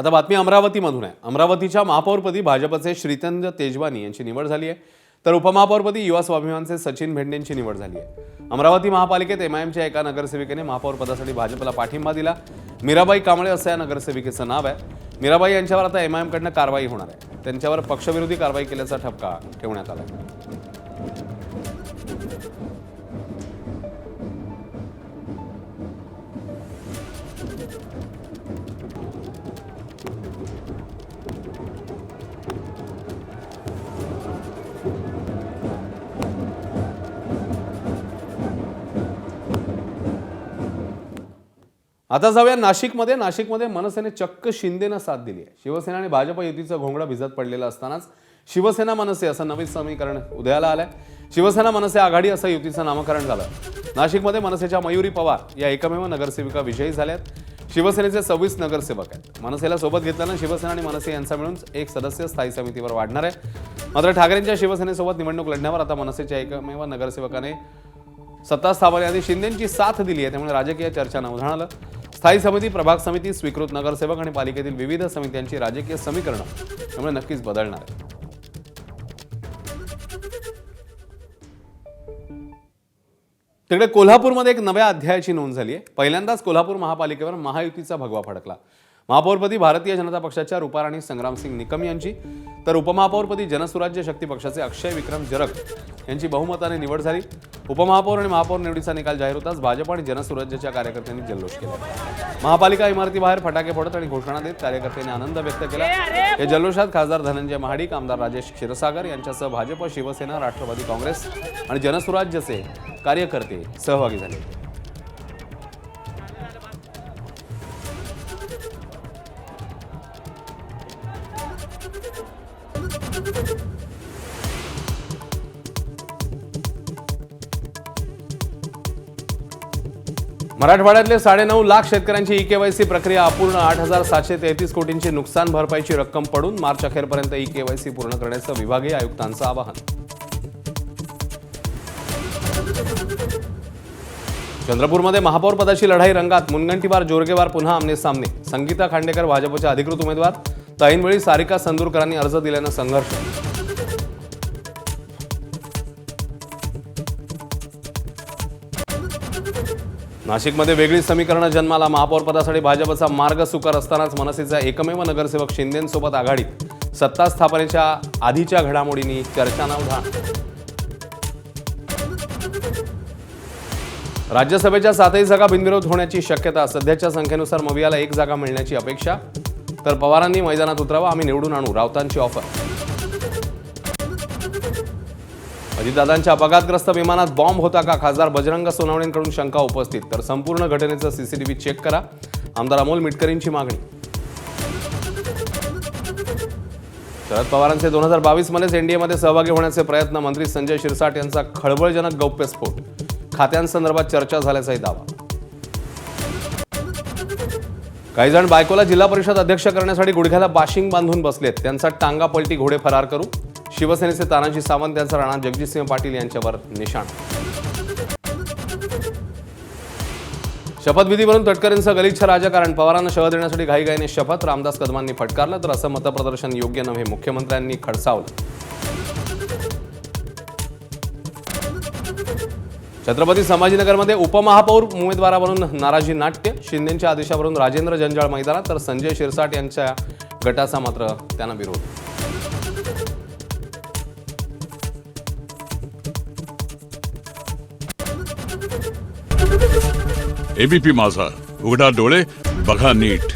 आता बातमी अमरावतीमधून आहे। अमरावतीच्या महापौरपदी भाजपचे श्रीचंद्र तेजवानी यांची निवड झाली आहे, तर उपमहापौरपदी युवा स्वाभिमानचे सचिन भेंडेंची निवड झाली आहे। अमरावती महापालिकेत एमआयएमच्या एका नगरसेविकेने महापौर पदासाठी भाजपला पाठिंबा दिला। मीराबाई कांबळे असं या नगरसेविकेचं नाव आहे। मीराबाई यांच्यावर आता एमआयएमकडनं कारवाई होणार आहे। त्यांच्यावर पक्षविरोधी कारवाई केल्याचा ठपका ठेवण्यात आला आहे। आता जाऊया नाशिकमध्ये। नाशिकमध्ये मनसेने चक्क शिंदेना साथ दिली आहे। शिवसेना आणि भाजप युतीचं घोंगडं भिजत पडलेलं असतानाच शिवसेना मनसे असं नवीन समीकरण उदयाला आलंय। शिवसेना मनसे आघाडी असं युतीचं नामकरण झालं। नाशिकमध्ये मनसेच्या मयुरी पवार या एकमेव नगरसेविका विजयी झाल्यात। शिवसेनेचे 26 नगरसेवक आहेत। मनसेला सोबत घेतल्यानं शिवसेना आणि मनसे यांचा मिळून एक सदस्य स्थायी समितीवर वाढणार आहे। मात्र ठाकरेंच्या शिवसेनेसोबत निवडणूक लढण्यावर आता मनसेच्या एकमेव नगरसेवकाने सत्ता स्थापनेआधी शिंदेंची साथ दिली आहे, त्यामुळे राजकीय चर्चा न उधाण आलं। स्थायी समिती, प्रभाग समिती, स्वीकृत नगरसेवक आणि पालिकेतील विविध समित्यांची राजकीय समीकरणं त्यामुळे नक्कीच बदलणार आहे। तिकडे कोल्हापूरमध्ये एक नव्या अध्यायाची नोंद झाली आहे। पहिल्यांदाच कोल्हापूर महापालिकेवर महायुतीचा भगवा फडकला। महापौरपदी भारतीय जनता पक्षाच्या रूपाराणी संग्रामसिंग निकम यांची, तर उपमहापौरपदी जनसुराज्य शक्ती पक्षाचे अक्षय विक्रम जरग यांची बहुमताने निवड झाली। उपमहापौर आणि महापौर निवडीचा निकाल जाहीर होताच भाजप आणि जनसुराज्याच्या कार्यकर्त्यांनी जल्लोष केला। महापालिका इमारतीबाहेर फटाके फोडत आणि घोषणा देत कार्यकर्त्यांनी आनंद व्यक्त केला। या जल्लोषात खासदार धनंजय महाडिक, आमदार राजेश क्षीरसागर यांच्यासह भाजप, शिवसेना, राष्ट्रवादी काँग्रेस आणि जनसुराज्यचे कार्यकर्ते सहभागी झाले। मराठवाड्यातले 9.5 लाख शेतकऱ्यांची ई-केवायसी प्रक्रिया अपूर्ण। 8,733 कोटींची नुकसान भरपाईची रक्कम पडून मार्च अखेरपर्यंत ई-केवायसी पूर्ण करण्याचं विभागीय आयुक्तांचं आवाहन। चंद्रपूरमध्ये महापौर पदाची लढाई रंगात। मुनगंटीवार जोरगेवार पुन्हा आमने सामने। संगीता खांडेकर भाजपच्या अधिकृत उमेदवार, तर ऐनवेळी सारिका संदूरकरांनी अर्ज दिल्यानं संघर्ष। नाशिकमध्ये वेगळी समीकरणं जन्माला। महापौर पदासाठी भाजपचा मार्ग सुकर असतानाच मनसेचा एकमेव नगरसेवक शिंदेंसोबत आघाडीत। सत्ता स्थापनेच्या आधीच्या घडामोडींनी चर्चांना उधाण। राज्यसभेच्या 7ही जागा बिनविरोध होण्याची शक्यता। सध्याच्या संख्येनुसार मवियाला 1 जागा मिळण्याची अपेक्षा, तर पवारांनी मैदानात उतरावं, आम्ही निवडून आणू, राऊतांची ऑफर। अजितदादांच्या अपघातग्रस्त विमानात बॉम्ब होता का? खासदार बजरंग सोनवणेंकडून शंका उपस्थित, तर संपूर्ण घटनेचं सीसीटीव्ही चेक करा, आमदार अमोल मिटकरींची मागणी। शरद पवारांचे 2022 मध्येच एनडीएमध्ये सहभागी होण्याचे प्रयत्न। मंत्री संजय शिरसाट यांचा खळबळजनक गौप्यस्फोट। खात्यांसंदर्भात चर्चा झाल्याचाही दावा। काही जण बायकोला जिल्हा परिषद अध्यक्ष करण्यासाठी गुडघ्याला बाशिंग बांधून बसलेत। त्यांचा टांगा पलटी घोडे फरार करू। शिवसेनेचे तानाजी सावंत यांचा राणा जगजितसिंह पाटील यांच्यावर निशाण। शपथविधीवरून तटकरेंचं गलिच्छ राजकारण। पवारांना शह देण्यासाठी घाईघाईने शपथ। रामदास कदमांनी फटकारलं, तर असं मतप्रदर्शन योग्य नव्हे, मुख्यमंत्र्यांनी खडसावलं। छत्रपती संभाजीनगरमध्ये उपमहापौर उमेदवारावरून नाराजी नाट्य। शिंदेंच्या आदेशावरून राजेंद्र जंजाळ मैदानात, तर संजय शिरसाट यांच्या गटाचा मात्र त्यांना विरोध। एबीपी माझा, उघडा डोळे बघा नीट।